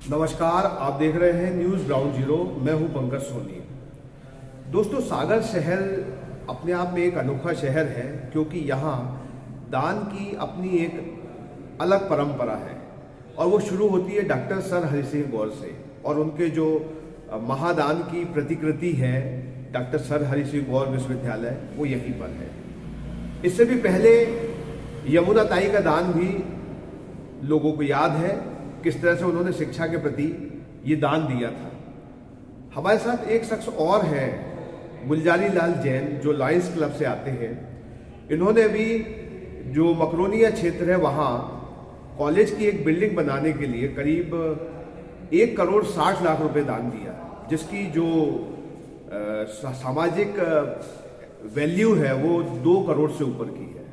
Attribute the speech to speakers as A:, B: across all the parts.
A: नमस्कार, आप देख रहे हैं न्यूज़ ग्राउंड जीरो। मैं हूं पंकज सोनी। दोस्तों, सागर शहर अपने आप में एक अनोखा शहर है क्योंकि यहाँ दान की अपनी एक अलग परंपरा है और वो शुरू होती है डॉक्टर सर हरि सिंह गौर से। और उनके जो महादान की प्रतिकृति है डॉक्टर सर हरि सिंह गौर विश्वविद्यालय, वो यहीं पर है। इससे भी पहले यमुना ताई का दान भी लोगों को याद है, किस तरह से उन्होंने शिक्षा के प्रति ये दान दिया था। हमारे साथ एक शख्स और है, गुलजारी लाल जैन, जो लायंस क्लब से आते हैं। इन्होंने भी जो मकरोनिया क्षेत्र है वहाँ कॉलेज की एक बिल्डिंग बनाने के लिए करीब 1,60,00,000 रुपए दान दिया, जिसकी जो सामाजिक वैल्यू है वो 2 करोड़ से ऊपर की है।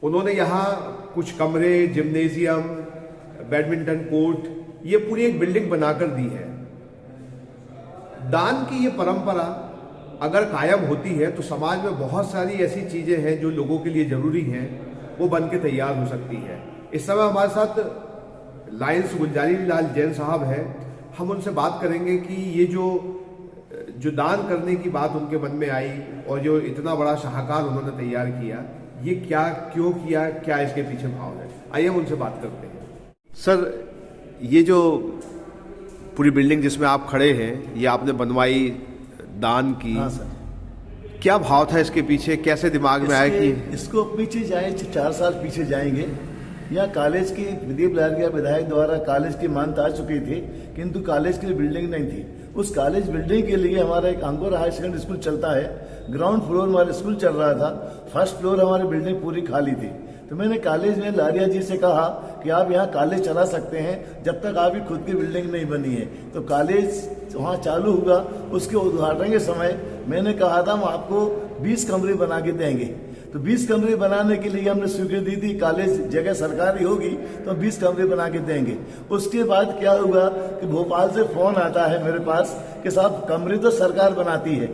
A: उन्होंने यहाँ कुछ कमरे, जिम्नेजियम, बैडमिंटन कोर्ट, ये पूरी एक बिल्डिंग बनाकर दी है। दान की ये परंपरा अगर कायम होती है तो समाज में बहुत सारी ऐसी चीजें हैं जो लोगों के लिए जरूरी हैं, वो बन के तैयार हो सकती है। इस समय हमारे साथ लायंस गुलजारी लाल जैन साहब हैं। हम उनसे बात करेंगे कि ये जो दान करने की बात उनके मन में आई और जो इतना बड़ा शाहकार उन्होंने तैयार किया, ये क्या, क्यों किया, क्या इसके पीछे भाव है। आइए हम उनसे बात करते हैं। सर, ये जो पूरी बिल्डिंग जिसमें आप खड़े हैं, ये आपने बनवाई दान की।
B: हाँ सर।
A: क्या भाव था इसके पीछे, कैसे दिमाग में आया कि
B: इसको पीछे जाए 4 साल पीछे जाएंगे। यहाँ कॉलेज की प्रदीप लारिया विधायक द्वारा कॉलेज की मान्यता आ चुकी थी, किंतु कॉलेज की बिल्डिंग नहीं थी। उस कॉलेज बिल्डिंग के लिए हमारा एक अंकुर हायर सेकेंडरी स्कूल चलता है। ग्राउंड फ्लोर हमारा स्कूल चल रहा था, फर्स्ट फ्लोर हमारी बिल्डिंग पूरी खाली थी। तो मैंने कॉलेज में लारिया जी से कहा कि आप यहाँ कॉलेज चला सकते हैं जब तक आपकी खुद की बिल्डिंग नहीं बनी है। तो कॉलेज वहाँ चालू हुआ। उसके उद्घाटन के समय मैंने कहा था हम आपको 20 कमरे बना के देंगे। तो 20 कमरे बनाने के लिए हमने स्वीकृति दी, कॉलेज जगह सरकारी होगी तो 20 कमरे बना के देंगे। उसके बाद क्या हुआ कि भोपाल से फोन आता है मेरे पास कि साहब कमरे तो सरकार बनाती है,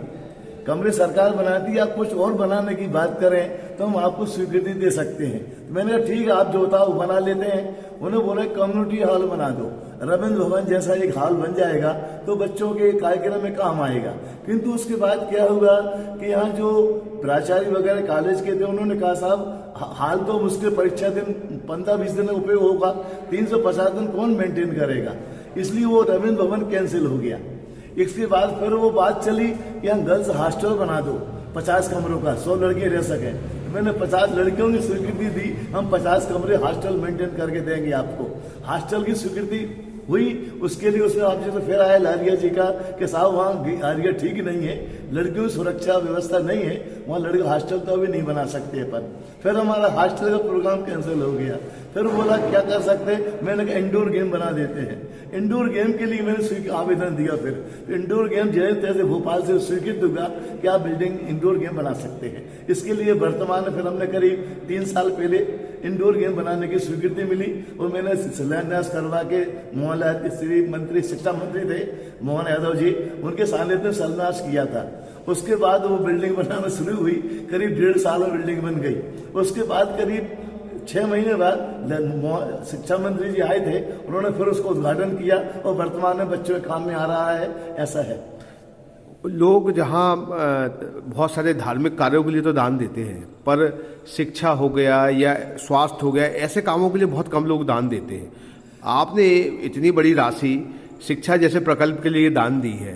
B: कमरे सरकार बनाती है, आप कुछ और बनाने की बात करें तो हम आपको स्वीकृति दे सकते हैं। तो मैंने कहा ठीक है, आप जो होता वो बना लेते हैं। उन्होंने बोला कम्युनिटी हॉल बना दो, रविंद्र भवन जैसा एक हॉल बन जाएगा तो बच्चों के कार्यक्रम में काम आएगा। किंतु उसके बाद क्या हुआ कि यहाँ जो प्राचार्य वगैरह कॉलेज के थे, उन्होंने कहा साहब हाल तो मुश्किल परीक्षा दिन 15-20 दिन में उपयोग होगा, 350 दिन कौन मेंटेन करेगा, इसलिए वो रविंद्र भवन कैंसिल हो गया। इसके बाद फिर वो बात चली कि यहाँ गर्ल्स हॉस्टल बना दो 50 कमरों का, 100 लड़के रह सके। तो मैंने 50 लड़कियों की स्वीकृति दी, हम 50 कमरे हॉस्टल मेंटेन करके देंगे आपको। हॉस्टल की स्वीकृति हुई। उसके लिए उसने आपसे तो फिर आया लारिया जी का कि साहब वहाँ एरिया ठीक नहीं है, लड़कियों की सुरक्षा व्यवस्था नहीं है, वहाँ लड़के हॉस्टल तो अभी नहीं बना सकते अपन। फिर हमारा हॉस्टल का प्रोग्राम कैंसिल हो गया। फिर बोला क्या कर सकते हैं, मैंने कहा इंडोर गेम बना देते हैं। इंडोर गेम के लिए मैंने आवेदन दिया। फिर इंडोर गेम जैसे तैसे भोपाल से स्वीकृत होगा कि आप बिल्डिंग इंडोर गेम बना सकते हैं। इसके लिए वर्तमान में फिर हमने करीब 3 साल पहले इंडोर गेम बनाने की स्वीकृति मिली और मैंने शिलान्यास करवा के मोहन श्री मंत्री, शिक्षा मंत्री थे मोहन यादव जी, उनके सानिध्य में शिलान्यास किया था। उसके बाद वो बिल्डिंग बनाना शुरू हुई, करीब 1.5 साल में बिल्डिंग बन गई। उसके बाद करीब 6 महीने बाद शिक्षा मंत्री जी आए थे, उन्होंने फिर उसको उद्घाटन किया और वर्तमान में बच्चों के काम में आ रहा है। ऐसा है।
A: लोग जहाँ बहुत सारे धार्मिक कार्यों के लिए तो दान देते हैं, पर शिक्षा हो गया या स्वास्थ्य हो गया, ऐसे कामों के लिए बहुत कम लोग दान देते हैं। आपने इतनी बड़ी राशि शिक्षा जैसे प्रकल्प के लिए दान दी है,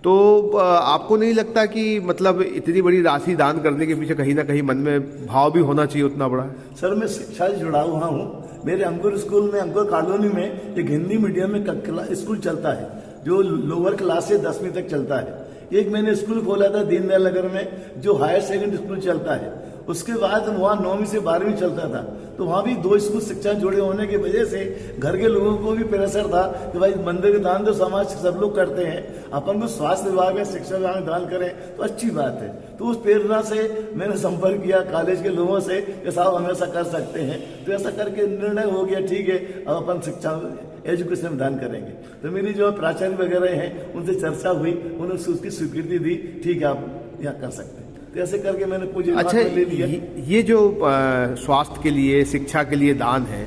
A: तो आपको नहीं लगता कि मतलब इतनी बड़ी राशि दान करने के पीछे कहीं ना कहीं मन में भाव भी होना चाहिए उतना बड़ा?
B: सर, मैं शिक्षा से जुड़ा हुआ हूँ। मेरे अंकुर स्कूल में, अंकुर कॉलोनी में एक हिंदी मीडियम में स्कूल चलता है जो लोअर क्लास से 10वीं तक चलता है। एक मैंने स्कूल खोला था दीनदयाल नगर में जो हायर सेकेंडरी स्कूल चलता है। उसके बाद वहाँ 9वीं से 12वीं चलता था, तो वहाँ भी 2 स्कूल शिक्षा जुड़े होने की वजह से घर के लोगों को भी प्रेशर था कि भाई मंदिर का दान तो समाज सब लोग करते हैं, अपन को स्वास्थ्य विभाग में, शिक्षा विभाग में दान करें तो अच्छी बात है। तो उस प्रेरणा से मैंने संपर्क किया कॉलेज के लोगों से कि साहब हम ऐसा कर सकते हैं। तो ऐसा करके निर्णय हो गया, ठीक है अब अपन शिक्षा एजुकेशन में दान करेंगे। तो मेरी जो प्राचार्य वगैरह हैं उनसे चर्चा हुई, उन्होंने उसकी स्वीकृति दी, ठीक है आप यहाँ कर सकते हैं। तो ऐसे करके मैंने पूजे
A: अच्छा,
B: ले लिया।
A: ये जो स्वास्थ्य के लिए, शिक्षा के लिए दान है,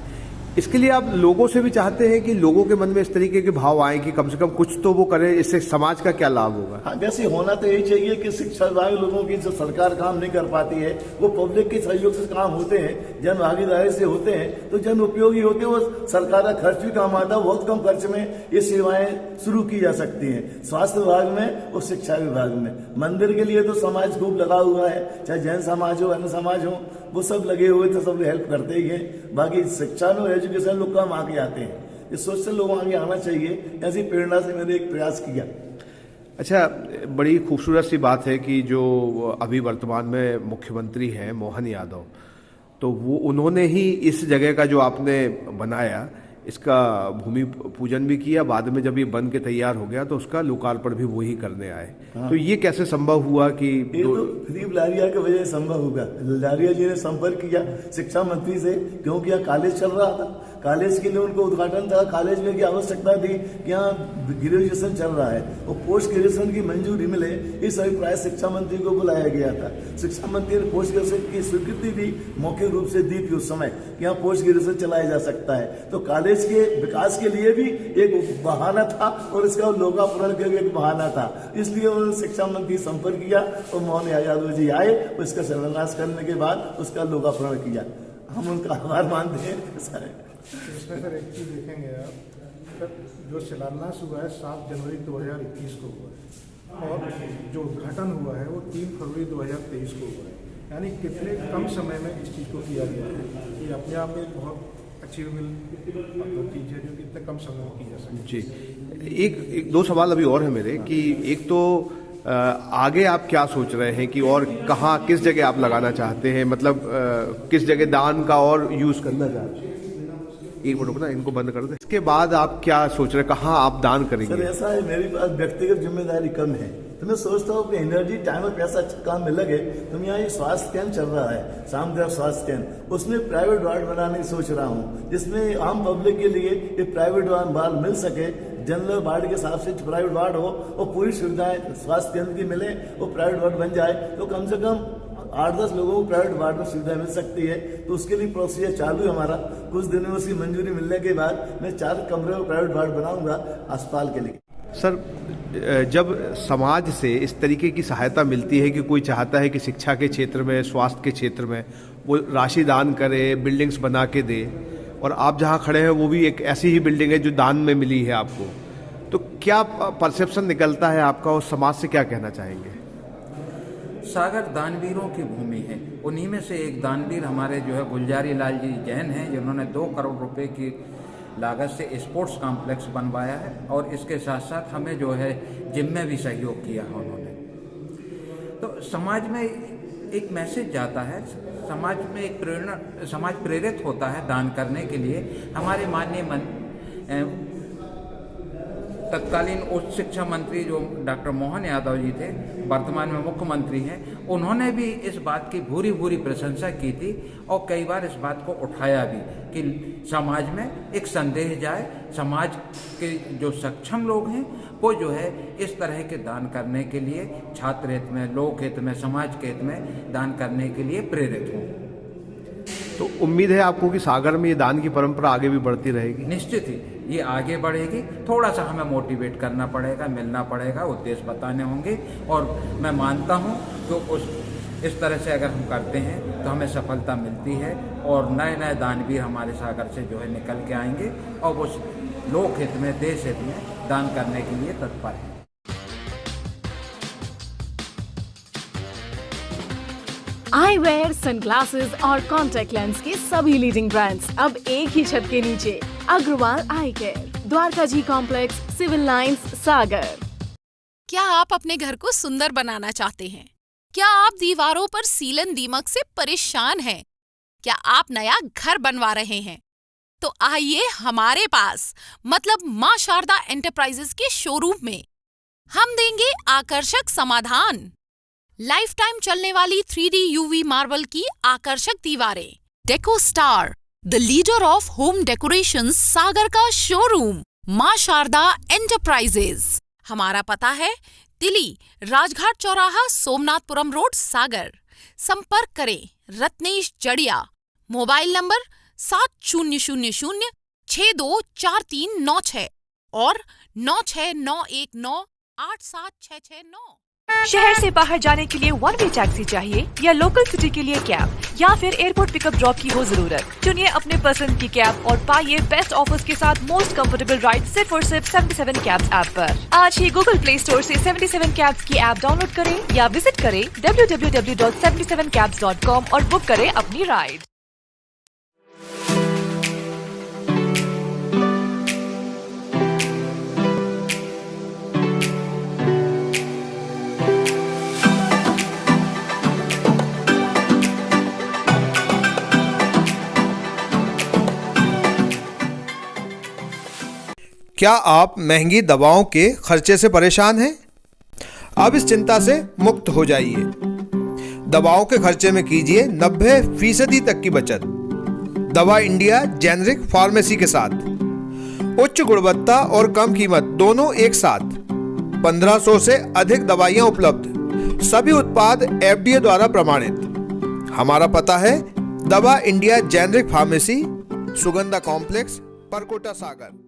A: इसके लिए आप लोगों से भी चाहते हैं कि लोगों के मन में इस तरीके के भाव आए कि कम से कम कुछ तो वो करें, इससे समाज का क्या लाभ होगा?
B: हाँ, वैसे होना तो यही चाहिए कि शिक्षा विभाग लोगों की जो सरकार काम नहीं कर पाती है वो पब्लिक के सहयोग से काम होते हैं, जन भागीदारी से होते हैं, तो जन उपयोगी होते हैं। वो सरकार का खर्च भी कम आता है, बहुत कम खर्च में ये सेवाएं शुरू की जा सकती हैं, स्वास्थ्य विभाग में और शिक्षा विभाग में। मंदिर के लिए तो समाज खूब लगा हुआ है, चाहे जैन समाज हो, अन्य समाज हो, वो सब लगे हुए तो सब हेल्प करते ही हैं। बाकी शिक्षा में एजुकेशन लोग कम आगे आते हैं, इस सोच से लोगों आगे आना चाहिए। ऐसी प्रेरणा से मैंने एक प्रयास किया।
A: अच्छा, बड़ी खूबसूरत सी बात है कि जो अभी वर्तमान में मुख्यमंत्री हैं मोहन यादव, तो वो उन्होंने ही इस जगह का जो आपने बनाया इसका भूमि पूजन भी किया, बाद में जब ये बन के तैयार हो गया तो उसका लोकार्पण भी वही करने आए। हाँ। तो ये कैसे संभव हुआ कि
B: ये तो प्रदीप लारिया की वजह से संभव होगा। लारिया जी ने संपर्क किया शिक्षा मंत्री से, क्योंकि यहाँ कॉलेज चल रहा था, कॉलेज के लिए उनको उद्घाटन था, कॉलेज में की आवश्यकता थी कि यहाँ ग्रेजुएशन चल रहा है और पोस्ट ग्रेजुएशन की मंजूरी मिले, इस अभिप्राय शिक्षा मंत्री को बुलाया गया था। शिक्षा मंत्री ने पोस्ट ग्रेजुएशन की स्वीकृति भी मौखिक रूप से दी थी उस समय कि यहाँ पोस्ट ग्रेजुएशन चलाया जा सकता है। तो कॉलेज के विकास के लिए भी एक बहाना था और इसका लोकार्पण के लिए एक बहाना था, इसलिए उन्होंने शिक्षा मंत्री संपर्क किया और मोहन यादव जी आए, उसका शिलान्यास करने के बाद उसका लोकार्पण किया। हम उनका आभार मानते हैं।
C: इसमें सर एक चीज देखेंगे आप, सर जो शिलान्यास हुआ है 7 जनवरी 2021 को हुआ है और जो उद्घाटन हुआ है वो 3 फरवरी 2023 को हुआ है, यानी कितने कम समय में इस चीज़ को किया गया है। ये अपने आप में एक बहुत अचीवेबल चीज़ है जो कितने कम समय में की जा सकती है।
A: जी, एक दो सवाल अभी और है मेरे कि एक तो आगे आप क्या सोच रहे हैं कि और कहाँ किस जगह आप लगाना चाहते हैं, मतलब किस जगह दान का और यूज करना चाहते हैं? एक मिनट ना, इनको बंद कर दे। इसके बाद आप क्या सोच रहे हैं, कहाँ आप दान करेंगे?
B: सर ऐसा है, मेरे पास व्यक्तिगत जिम्मेदारी कम है, तो मैं सोचता हूँ कि एनर्जी टाइम और पैसा काम में लगे। तो यहाँ ये स्वास्थ्य केंद्र चल रहा है, सामदेव स्वास्थ्य केंद्र, उसमें प्राइवेट वार्ड बनाने की सोच रहा हूँ, जिसमें आम पब्लिक के लिए ये प्राइवेट वार्ड मिल सके, जनरल वार्ड के हिसाब से प्राइवेट वार्ड हो और पूरी सुविधाएं स्वास्थ्य केंद्र की मिले, वो प्राइवेट वार्ड बन जाए तो कम से कम 8-10 लोगों को प्राइवेट वार्ड में सुविधा मिल सकती है। तो उसके लिए प्रोसीजर चालू है हमारा। कुछ दिनों में उसकी मंजूरी मिलने के बाद मैं 4 कमरे में प्राइवेट वार्ड बनाऊंगा अस्पताल के लिए।
A: सर, जब समाज से इस तरीके की सहायता मिलती है कि कोई चाहता है कि शिक्षा के क्षेत्र में, स्वास्थ्य के क्षेत्र में वो राशि दान करे, बिल्डिंग्स बना के दे, और आप जहाँ खड़े हैं वो भी एक ऐसी ही बिल्डिंग है जो दान में मिली है आपको, तो क्या परसेप्शन निकलता है आपका और समाज से क्या कहना चाहेंगे?
D: सागर दानवीरों की भूमि है, उन्हीं में से एक दानवीर हमारे जो है गुलजारी लाल जी जैन हैं, जिन्होंने 2 करोड़ रुपए की लागत से स्पोर्ट्स कॉम्प्लेक्स बनवाया है और इसके साथ साथ हमें जो है जिम में भी सहयोग किया है उन्होंने। तो समाज में एक मैसेज जाता है, समाज में एक प्रेरणा, समाज प्रेरित होता है दान करने के लिए। हमारे माननीय तत्कालीन उच्च शिक्षा मंत्री जो डॉक्टर मोहन यादव जी थे, वर्तमान में मुख्यमंत्री हैं, उन्होंने भी इस बात की भूरी भूरी प्रशंसा की थी और कई बार इस बात को उठाया भी कि समाज में एक संदेश जाए, समाज के जो सक्षम लोग हैं वो जो है इस तरह के दान करने के लिए छात्र हित में, लोक हित में, समाज के हित में दान करने के लिए प्रेरित हों।
A: तो उम्मीद है आपको कि सागर में ये दान की परंपरा आगे भी बढ़ती रहेगी?
D: निश्चित ही ये आगे बढ़ेगी। थोड़ा सा हमें मोटिवेट करना पड़ेगा, मिलना पड़ेगा, उद्देश्य बताने होंगे और मैं मानता हूँ कि इस तरह से अगर हम करते हैं तो हमें सफलता मिलती है और नए नए दानवीर हमारे सागर से जो है निकल के आएंगे और वो लोक हित में, देश हित में दान करने के लिए तत्पर हैं।
E: आई वेयर, सनग्लासेस और कॉन्टैक्ट लेंस के सभी लीडिंग ब्रांड्स अब एक ही छत के नीचे। अग्रवाल आई केयर, द्वारका जी कॉम्प्लेक्स, सिविल लाइंस, सागर।
F: क्या आप अपने घर को सुंदर बनाना चाहते हैं? क्या आप दीवारों पर सीलन दीमक से परेशान हैं? क्या आप नया घर बनवा रहे हैं? तो आइए हमारे पास, मतलब मां शारदा एंटरप्राइजेस के शोरूम में। हम देंगे आकर्षक समाधान। लाइफ टाइम चलने वाली 3D UV मार्बल की आकर्षक दीवारें। Deco Star, the leader of home decoration, Sagar का शोरूम मां शारदा एंटरप्राइजेस। हमारा पता है तिली, राजघाट चौराहा, सोमनाथपुरम रोड, सागर। संपर्क करें रत्नेश जड़िया। मोबाइल नंबर 7000624396 और 9691987669।
G: शहर से बाहर जाने के लिए वन वे टैक्सी चाहिए या लोकल सिटी के लिए कैब या फिर एयरपोर्ट पिकअप ड्रॉप की हो जरूरत? चुनिए अपने पसंद की कैब और पाइए बेस्ट ऑफर्स के साथ मोस्ट कंफर्टेबल राइड सिर्फ और सिर्फ 77 कैब्स ऐप पर। आज ही गूगल प्ले स्टोर से 77 कैब्स की ऐप डाउनलोड करें या विजिट करें www.77cabs.com और बुक करें अपनी राइड।
A: क्या आप महंगी दवाओं के खर्चे से परेशान हैं? अब इस चिंता से मुक्त हो जाइए। दवाओं के खर्चे में कीजिए 90% तक की बचत दवा इंडिया जेनेरिक फार्मेसी के साथ। उच्च गुणवत्ता और कम कीमत दोनों एक साथ। 1500 से अधिक दवाइयां उपलब्ध, सभी उत्पाद FDA द्वारा प्रमाणित। हमारा पता है Dava India generic pharmacy, Sugandha complex, Parkota सागर।